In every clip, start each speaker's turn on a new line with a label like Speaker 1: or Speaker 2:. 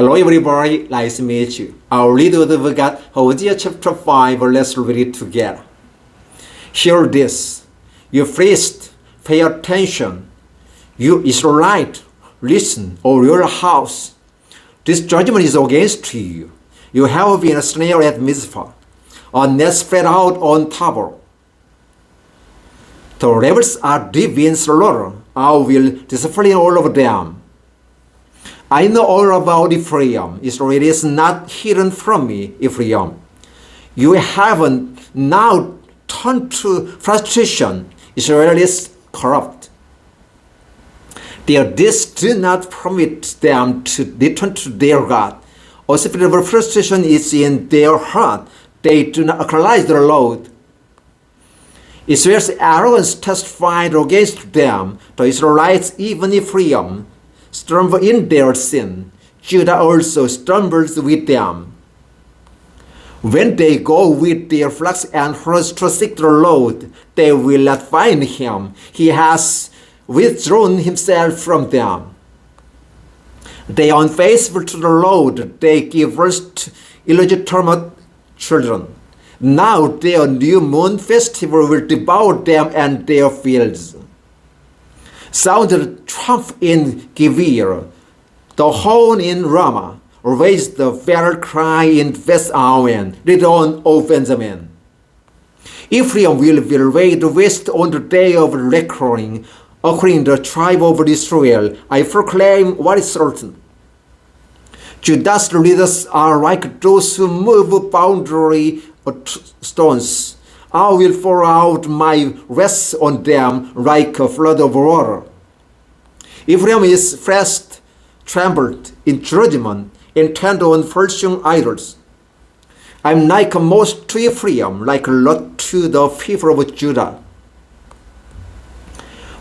Speaker 1: Hello everybody, nice to meet you. Our reading of God, Hosea chapter 5, let's read it together. Hear this, you priest, pay attention. You Israelite, listen, O your house. This judgment is against you. You have been a snare at Mizpah, a net spread out on Tabor. The rebels are deep in slaughter. I will discipline all of them. I know all about Ephraim. Israel is not hidden from me, Ephraim. You haven't now turned to frustration. Israel is corrupt. Their deeds do not permit them to return to their God. A spirit of frustration is in their heart. They do not acknowledge the Lord. Israel's arrogance testified against them. The Israelites, even Ephraim, stumble in their sin. Judah also stumbles with them. When they go with their flocks and herds to seek the Lord, they will not find him. He has withdrawn himself from them. They are unfaithful to the Lord. They give birth to illegitimate children. Now their new moon festival will devour them and their fields. Sound the trump in Gibeah, the horn in Ramah, raise the battle cry in Beth Aven, return, O Benjamin. Ephraim will be laid waste on the day of reckoning, according to the tribe of Israel. I proclaim what is certain. Judah's leaders are like those who move boundary stones. I will pour out my wrath on them like a flood of water. Ephraim is fast, trembled in judgment, intent on pursuing idols. I am like a moth to Ephraim, like Lot to the people of Judah.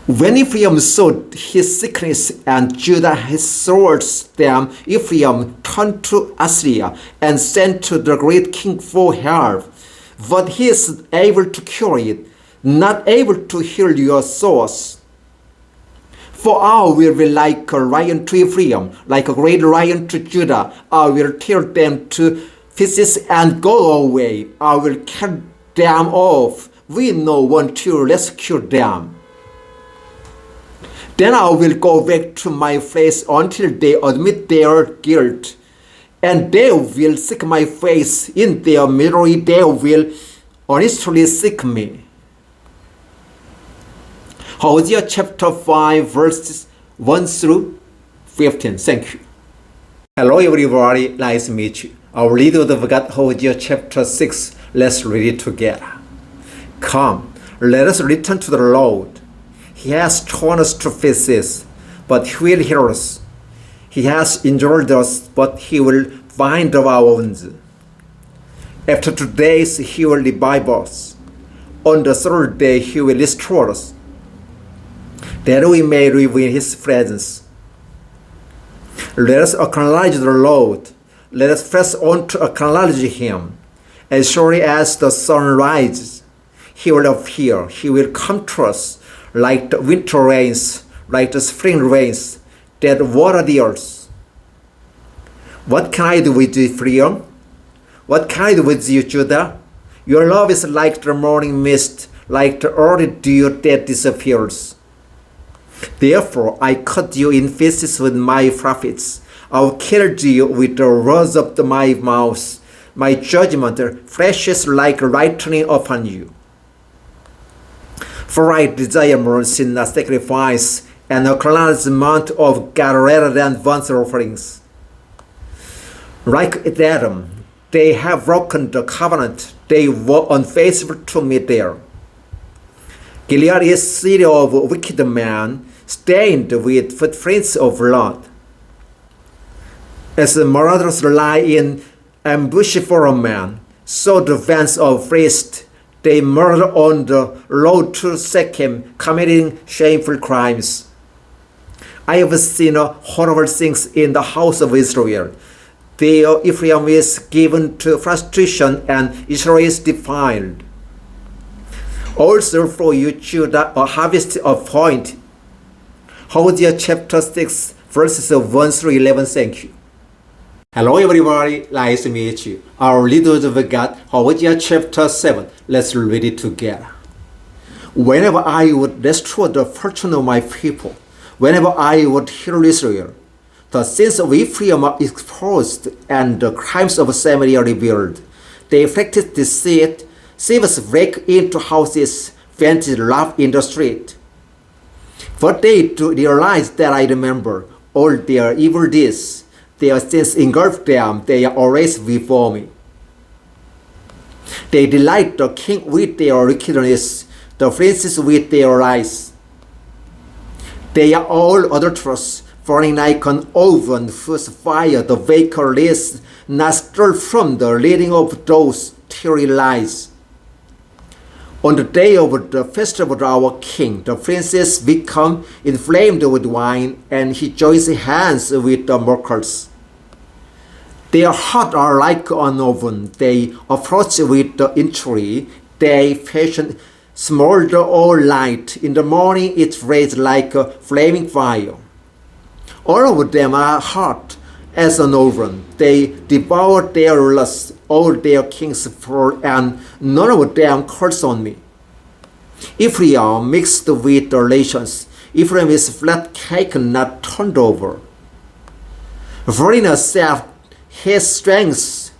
Speaker 1: When Ephraim saw his sickness and Judah his swords, them Ephraim turned to Assyria and sent to the great king for help. But he is able to cure it, not able to heal your sores. For I will be like a lion to Ephraim, like a great lion to Judah. I will tear them to pieces and go away. I will cut them off with no one to rescue them. Then I will go back to my place until they admit their guilt. And they will seek my face in their misery. They will honestly seek me. Hosea chapter 5 verses 1 through 15. Thank you. Hello everybody, nice to meet you. Our reading of God, Hosea chapter 6. Let's read it together. Come, let us return to the Lord. He has torn us to pieces, but he will heal us. He has injured us, but he will bind up our wounds. After 2 days, he will revive us. On the third day, he will restore us, that we may live in his presence. Let us acknowledge the Lord. Let us press on to acknowledge him. As surely as the sun rises, he will appear. He will come to us like the winter rains, like the spring rains that water the earth. What can I do with you, Ephraim? What can I do with you, Judah? Your love is like the morning mist, like the early dew that disappears. Therefore I cut you in pieces with my prophets. I will kill you with the words of my mouth. My judgment flashes like lightning upon you. For I desire mercy, not sacrifice, and acknowledgement of God rather than burnt offerings. Like Adam, they have broken the covenant. They were unfaithful to me there. Gilead is city of wicked men, stained with footprints of blood. As the murderers lie in ambush for a man, so the bands of priests, they murder on the road to Shechem, committing shameful crimes. I have seen horrible things in the house of Israel. The Ephraim is given to frustration and Israel is defiled. Also for you, Judah, a harvest appoint. Hosea chapter 6, verses 1 through 11. Thank you. Hello everybody, nice to meet you. Our leaders of God, Hosea chapter 7. Let's read it together. Whenever I would restore the fortune of my people, whenever I would heal Israel, the sins of Ephraim are exposed and the crimes of Samaria revealed. They practice deceit, thieves break into houses, fancies laugh in the street. But they do realize that I remember all their evil deeds. Their sins engulf them, they are always before me. They delight the king with their wickedness, the princes with their lies. They are all adulterous, burning like an oven whose fire the baker leaves not stirred from the leading of those teary lies. On the day of the festival of our king, the princes become inflamed with wine, and he joins hands with the mockers. Their hearts are like an oven. They approach with the injury. They fashion smolder all night. In the morning it rages like a flaming fire. All of them are hot as an oven. They devour their lusts. All their kings fall, and none of them calls on me. Ephraim mixed with the nations. Ephraim is flat cake, not turned over. Foreigner self his strength,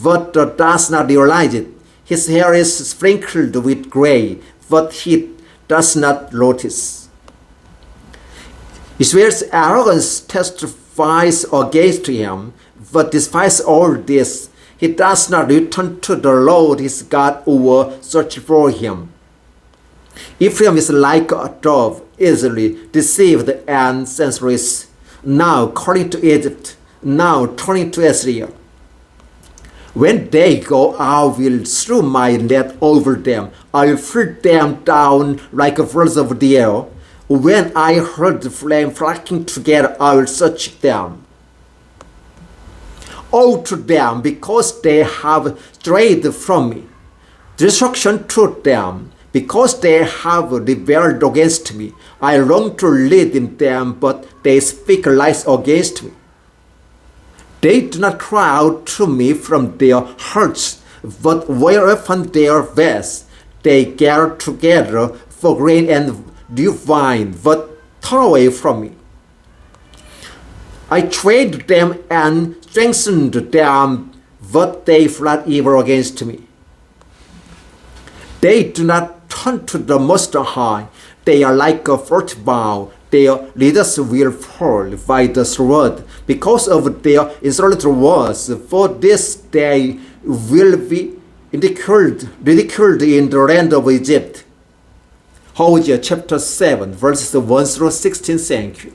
Speaker 1: but does not realize it. His hair is sprinkled with gray, but he does not notice. Israel's arrogance testifies against him, but despite all this, he does not return to the Lord his God or search for him. Ephraim is like a dove, easily deceived and senseless, now calling to Egypt, now turning to Assyria. When they go, I will throw my net over them. I will fill them down like birds of the air. When I heard the flame flocking together, I will search them. Woe to them, because they have strayed from me. Destruction to them, because they have rebelled against me. I long to lead in them, but they speak lies against me. They do not cry out to me from their hearts, but wear upon their vests. They gather together for grain and new wine, but turn away from me. I trained them and strengthened them, but they plot evil against me. They do not turn to the Most High. They are like a fruit bough. Their leaders will fall by the sword because of their insolent words. For this they will be ridiculed in the land of Egypt. Hosea chapter 7 verses 1 through 16. Thank you.